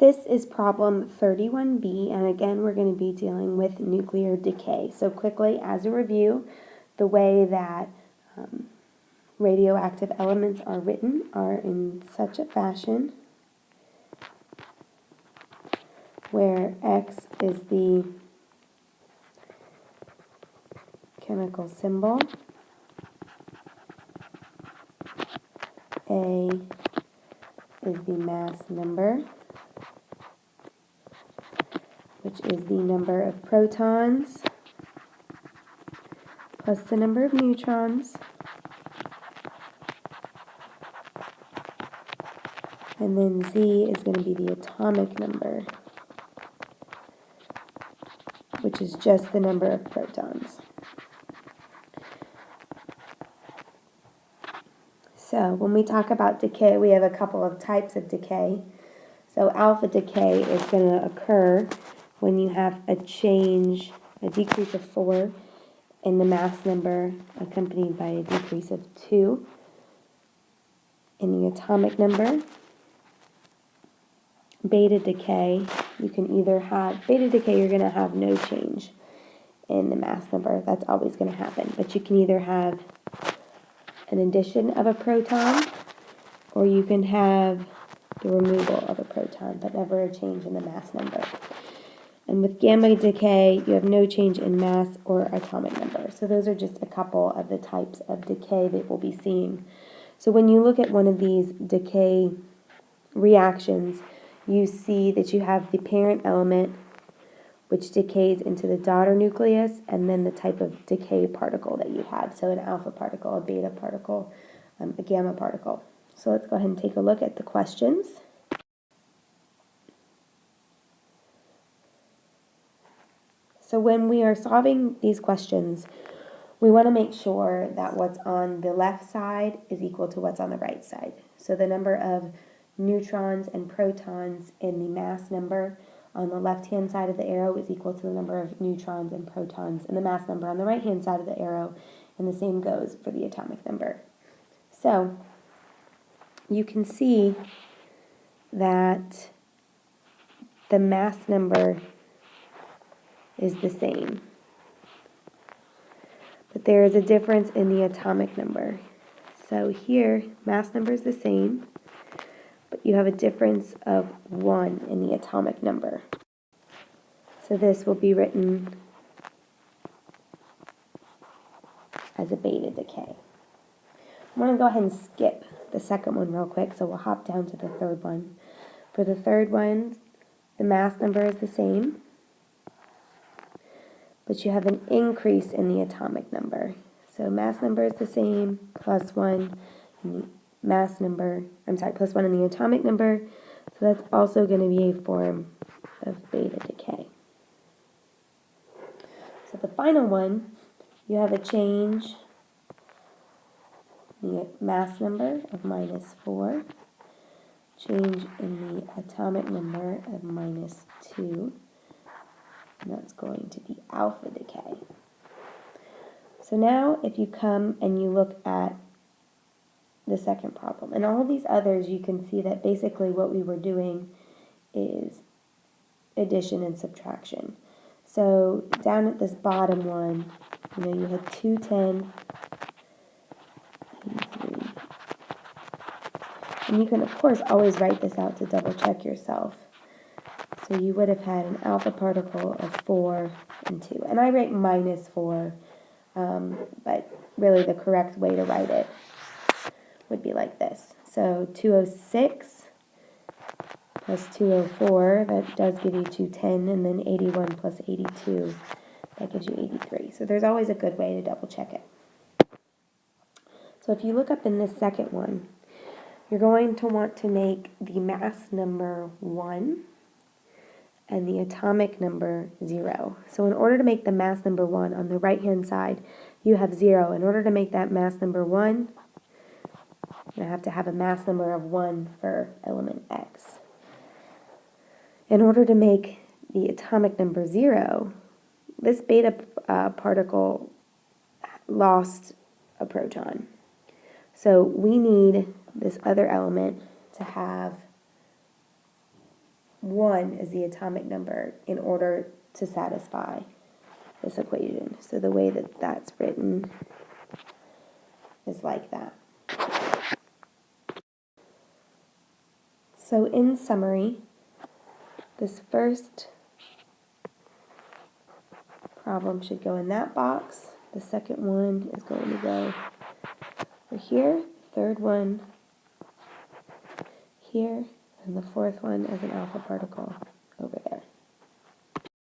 This is problem 31B, and again, we're going to be dealing with nuclear decay. So quickly, as a review, the way that radioactive elements are written are in such a fashion where X is the chemical symbol, A is the mass number, which is the number of protons plus the number of neutrons, and then Z is going to be the atomic number, which is just the number of protons. So when we talk about decay, we have a couple of types of decay. So alpha decay is going to occur when you have a change, a decrease of 4 in the mass number accompanied by a decrease of 2 in the atomic number. Beta decay, you can either have, beta decay you're going to have no change in the mass number. That's always going to happen. But you can either have an addition of a proton, or you can have the removal of a proton, but never a change in the mass number. And with gamma decay, you have no change in mass or atomic number. So those are just a couple of the types of decay that we'll be seeing. So when you look at one of these decay reactions, you see that you have the parent element, which decays into the daughter nucleus, and then the type of decay particle that you have. So an alpha particle, a beta particle, a gamma particle. So let's go ahead and take a look at the questions. So when we are solving these questions, we want to make sure that what's on the left side is equal to what's on the right side. So the number of neutrons and protons in the mass number on the left-hand side of the arrow is equal to the number of neutrons and protons in the mass number on the right-hand side of the arrow, and the same goes for the atomic number. So you can see that the mass number is the same, but there is a difference in the atomic number. So here, mass number is the same, but you have a difference of 1 in the atomic number. So this will be written as a beta decay. I'm going to go ahead and skip the second one real quick, so we'll hop down to the third one. For the third one, the mass number is the same, but you have an increase in the atomic number. So mass number is the same, plus 1 in the mass number, plus 1 in the atomic number, so that's also going to be a form of beta decay. So the final one, you have a change in the mass number of -4, change in the atomic number of -2, and that's going to be alpha decay. So now if you come and you look at the second problem, and all of these others, you can see that basically what we were doing is addition and subtraction. So down at this bottom one, you had 210, 83. And you can, of course, always write this out to double check yourself. So you would have had an alpha particle of 4 and 2. And I write -4, but really the correct way to write it would be like this. So 206 plus 204, that does give you 210, and then 81 plus 82, that gives you 83. So there's always a good way to double check it. So if you look up in this second one, you're going to want to make the mass number 1 and the atomic number 0. So in order to make the mass number 1 on the right-hand side, you have 0. In order to make that mass number 1, you have to have a mass number of 1 for element X. In order to make the atomic number 0, this beta particle lost a proton. So we need this other element to have 1 1 is the atomic number in order to satisfy this equation. So the way that that's written is like that. So in summary, this first problem should go in that box. The second one is going to go over here. The third one here. And the fourth one as an alpha particle over there.